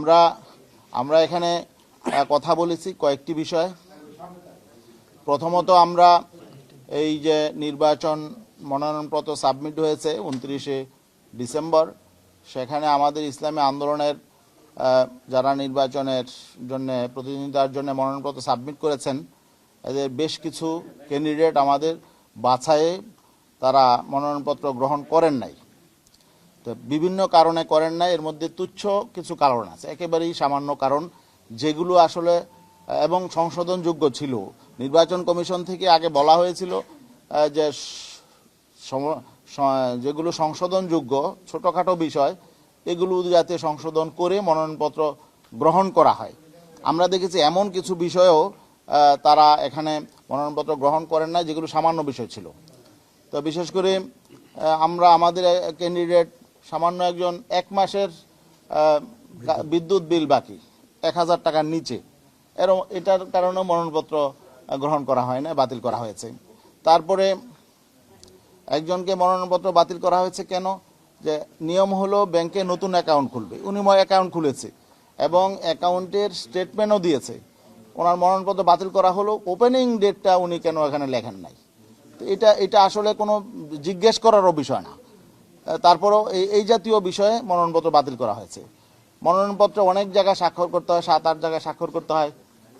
আমরা আমরা এখানে কথা বলেছি কয়েকটি বিষয়। প্রথমত আমরা এই যে নির্বাচন মনোনয়নপত্র সাবমিট হয়েছে 29শে ডিসেম্বর, সেখানে আমাদের ইসলামী আন্দোলনের যারা নির্বাচনের জন্য প্রতিদ্বন্দ্বিতার জন্য মনোনয়নপত্র সাবমিট করেছেন, এদের বেশ কিছু ক্যান্ডিডেট আমাদের বাছাইয়ে তারা মনোনয়নপত্র গ্রহণ করেন নাই। তো বিভিন্ন কারণে করেন নাই, এর মধ্যে তুচ্ছ কিছু কারণ আছে, একেবারেই সামান্য কারণ, যেগুলো আসলে এবং সংশোধনযোগ্য ছিল। নির্বাচন কমিশন থেকে আগে বলা হয়েছিল যে যেগুলো সংশোধনযোগ্য ছোটোখাটো বিষয়, এগুলো যাতে সংশোধন করে মনোনয়নপত্র গ্রহণ করা হয়। আমরা দেখেছি এমন কিছু বিষয়েও তারা এখানে মনোনয়নপত্র গ্রহণ করেন না, যেগুলো সামান্য বিষয় ছিল। তো বিশেষ করে আমরা আমাদের ক্যান্ডিডেট সামান্য একজন 1 মাসের বিদ্যুৎ বিল বাকি 1000 টাকার নিচে, এটার কারণে মনোনয়নপত্র গ্রহণ করা হয় না, বাতিল করা হয়েছে। তারপরে একজনকে মনোনয়নপত্র বাতিল করা হয়েছে কেন? যে নিয়ম হলো ব্যাংকে নতুন অ্যাকাউন্ট খুলবে, উনি অ্যাকাউন্ট খুলেছে এবং অ্যাকাউন্টের স্টেটমেন্টও দিয়েছে, ওনার মনোনয়নপত্র বাতিল করা হলো, ওপেনিং ডেটটা উনি কেন এখানে লেখেন নাই। তো এটা আসলে কোনো জিজ্ঞেস করারও বিষয় না। তারপরেও এই জাতীয় বিষয়ে মনোনয়নপত্র বাতিল করা হয়েছে। মনোনয়নপত্র অনেক জায়গায় স্বাক্ষর করতে হয়, 7-8 জায়গায় স্বাক্ষর করতে হয়,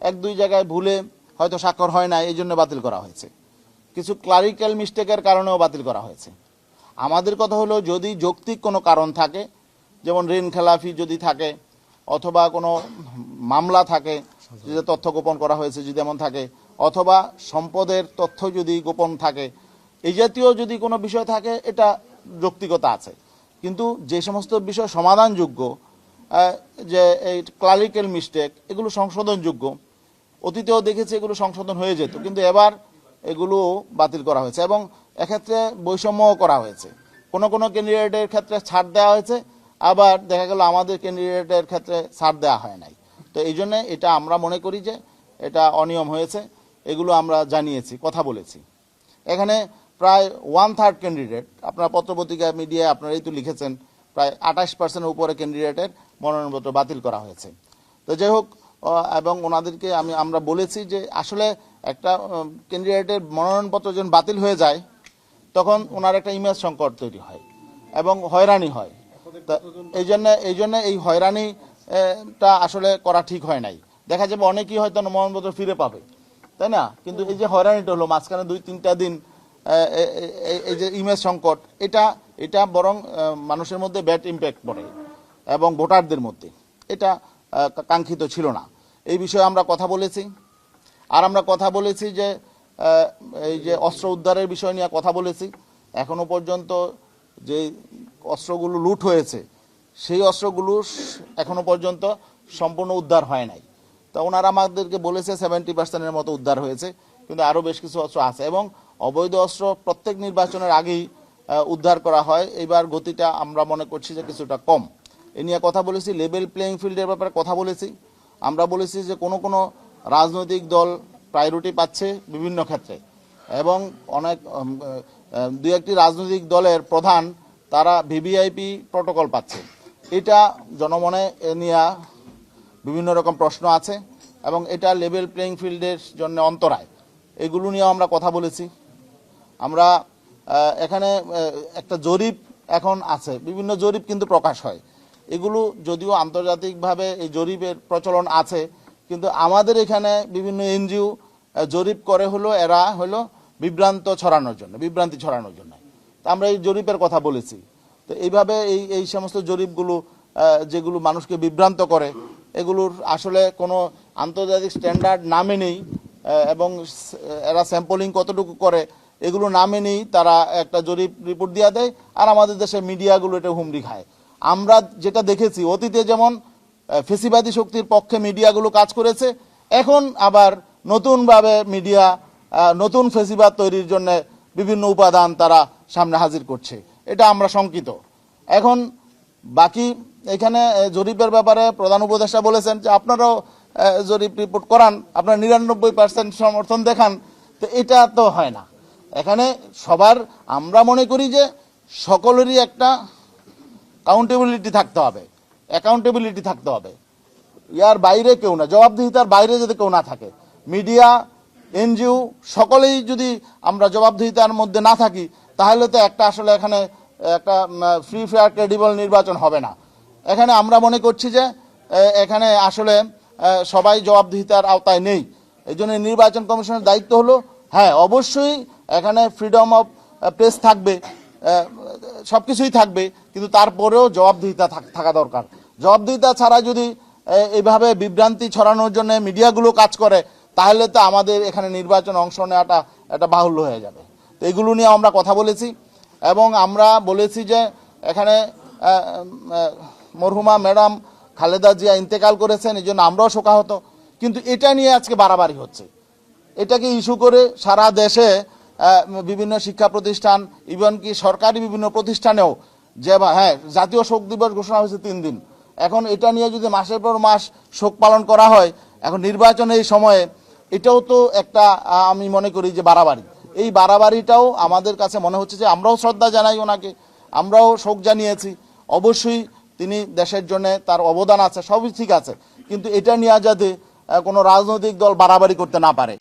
1-2 জায়গায় ভুলে হয়তো স্বাক্ষর হয় না, এই জন্য বাতিল করা হয়েছে। কিছু ক্লারিক্যাল মিস্টেকের কারণেও বাতিল করা হয়েছে। আমাদের কথা হলো, যদি যৌক্তিক কোনো কারণ থাকে, যেমন ঋণ খেলাফি যদি থাকে, অথবা কোনো মামলা থাকে যে তথ্য গোপন করা হয়েছে যদি এমন থাকে, অথবা সম্পদের তথ্য যদি গোপন থাকে, এই জাতীয় যদি কোনো বিষয় থাকে, এটা যৌক্তিকতা আছে। কিন্তু যে সমস্ত বিষয় সমাধানযোগ্য, যে এই ক্লারিক্যাল মিস্টেক, এগুলো সংশোধনযোগ্য, অতীতেও দেখেছি এগুলো সংশোধন হয়ে যেত, কিন্তু এবার এগুলো বাতিল করা হয়েছে এবং এক্ষেত্রে বৈষম্যও করা হয়েছে। কোনো কোনো ক্যান্ডিডেটের ক্ষেত্রে ছাড় দেওয়া হয়েছে, আবার দেখা গেল আমাদের ক্যান্ডিডেটের ক্ষেত্রে ছাড় দেওয়া হয় নাই। তো এই জন্যে এটা আমরা মনে করি যে এটা অনিয়ম হয়েছে, এগুলো আমরা জানিয়েছি, কথা বলেছি। এখানে প্রায় 1/3 ক্যান্ডিডেট, আপনার পত্রপত্রিকা মিডিয়ায় আপনারাই তো লিখেছেন, প্রায় 28% উপরে ক্যান্ডিডেটের মনোনয়নপত্র বাতিল করা হয়েছে। তো যাই হোক, এবং ওনাদেরকে আমরা বলেছি যে আসলে একটা ক্যান্ডিডেটের মনোনয়নপত্র যখন বাতিল হয়ে যায়, তখন ওনার একটা ইমেজ সংকট তৈরি হয় এবং হয়রানি হয়। তা এই জন্য এই হয়রানিটা আসলে করা ঠিক হয় নাই। দেখা যাবে অনেকেই হয়তো মনোনয়নপত্র ফিরে পাবে, তাই না? কিন্তু এই যে হয়রানিটা হলো মাঝখানে 2-3টা দিন, এই যে ইমেজ সংকট, এটা বরং মানুষের মধ্যে ব্যাড ইম্প্যাক্ট পড়ে এবং ভোটারদের মধ্যে, এটা কাঙ্ক্ষিত ছিল না। এই বিষয়ে আমরা কথা বলেছি। আর আমরা কথা বলেছি যে এই যে অস্ত্র উদ্ধারের বিষয় নিয়ে কথা বলেছি। এখনো পর্যন্ত যে অস্ত্রগুলো লুট হয়েছে, সেই অস্ত্রগুলো এখনো পর্যন্ত সম্পূর্ণ উদ্ধার হয় নাই। তো ওনারা আমাদেরকে বলেছে 70%-এর মতো উদ্ধার হয়েছে, কিন্তু আরও বেশ কিছু অস্ত্র আছে এবং অবৈধ অস্ত্র প্রত্যেক নির্বাচনের আগেই উদ্ধার করা হয়। এবার গতিটা আমরা মনে করছি যে কিছুটা কম। এ নিয়ে কথা বলেছি। লেভেল প্লেইং ফিল্ডের ব্যাপারে কথা বলেছি। আমরা বলেছি যে কোনো কোনো রাজনৈতিক দল প্রায়োরিটি পাচ্ছে বিভিন্ন ক্ষেত্রে এবং অনেক 2-1টি রাজনৈতিক দলের প্রধান তারা ভিভিআইপি প্রটোকল পাচ্ছে। এটা জনমনে নিয়ে বিভিন্ন রকম প্রশ্ন আছে এবং এটা লেভেল প্লেইং ফিল্ডের জন্য অন্তরায়। এগুলো নিয়েও আমরা কথা বলেছি। আমরা এখানে একটা জরিপ এখন আছে, বিভিন্ন জরিপ কিন্তু প্রকাশ হয়। এগুলো যদিও আন্তর্জাতিকভাবে এই জরিপের প্রচলন আছে, কিন্তু আমাদের এখানে বিভিন্ন এনজিও জরিপ করে হলো, এরা হলো বিভ্রান্তি ছড়ানোর জন্য। তা আমরা এই জরিপের কথা বলেছি। তো এইভাবে এই সমস্ত জরিপগুলো যেগুলো মানুষকে বিভ্রান্ত করে, এগুলোর আসলে কোনো আন্তর্জাতিক স্ট্যান্ডার্ড না মেনেই এবং এরা স্যাম্পলিং কতটুকু করে এগুলো না মেনেই তারা একটা জরিপ রিপোর্ট দিয়ে দেয়, আর আমাদের দেশের মিডিয়াগুলো এটা হুমড়ি খায়। আমরা যেটা দেখেছি, অতীতে যেমন ফেসিবাদী শক্তির পক্ষে মিডিয়াগুলো কাজ করেছে, এখন আবার নতুনভাবে মিডিয়া নতুন ফেসিবাদ তৈরির জন্য বিভিন্ন উপাদান তারা সামনে হাজির করছে। এটা আমরা শঙ্কিত। এখন বাকি এখানে জরিপের ব্যাপারে প্রধান উপদেষ্টা বলেছেন যে আপনারাও জরিপ রিপোর্ট করান, আপনারা 99% সমর্থন দেখান। তো এটা তো হয় না। এখানে সবার, আমরা মনে করি যে সকলেরই একটা অ্যাকাউন্টেবিলিটি থাকতে হবে। ইয়ার বাইরে কেউ না, জবাবদিহিতার বাইরে যদি কেউ না থাকে, মিডিয়া, এনজিও সকলেই যদি আমরা জবাবদিহিতার মধ্যে না থাকি, তাহলে তো একটা আসলে এখানে একটা ফ্রি ফেয়ার ক্রেডিবল নির্বাচন হবে না। এখানে আমরা মনে করছি যে এখানে আসলে সবাই জবাবদিহিতার আওতায় নেই। এই জন্য নির্বাচন কমিশনের দায়িত্ব হলো, হ্যাঁ অবশ্যই এখানে ফ্রিডম অফ প্রেস থাকবে, সব কিছুই থাকবে, কিন্তু তারপরেও জবাবদিহিতা থাকা দরকার। জবাবদিহিতা ছাড়া যদি এইভাবে বিভ্রান্তি ছড়ানোর জন্য মিডিয়াগুলো কাজ করে, তাহলে তো আমাদের এখানে নির্বাচন অংশ নেওয়াটা একটা বাহুল্য হয়ে যাবে। তো এইগুলো নিয়ে আমরা কথা বলেছি এবং আমরা বলেছি যে এখানে মরহুমা ম্যাডাম খালেদা জিয়া ইন্তেকাল করেছেন, এই জন্য আমরাও শোকাহত, কিন্তু এটা নিয়ে আজকে বাড়াবাড়ি হচ্ছে। এটাকে ইস্যু করে সারা দেশে বিভিন্ন শিক্ষা প্রতিষ্ঠান, ইভেন কি সরকারি বিভিন্ন প্রতিষ্ঠানেও যে হ্যাঁ জাতীয় শোক দিবস ঘোষণা হয়েছে 3 দিন, এখন এটা নিয়ে যদি মাসের পর মাস শোক পালন করা হয়, এখন নির্বাচনের এই সময়ে, এটাও তো একটা আমি মনে করি যে বাড়াবাড়ি। এই বাড়াবাড়িটাও আমাদের কাছে মনে হচ্ছে যে আমরাও শ্রদ্ধা জানাই ওনাকে, আমরাও শোক জানিয়েছি, অবশ্যই তিনি দেশের জন্য তার অবদান আছে, সবই ঠিক আছে, কিন্তু এটা নিয়ে যাতে কোনো রাজনৈতিক দল বাড়াবাড়ি করতে না পারে।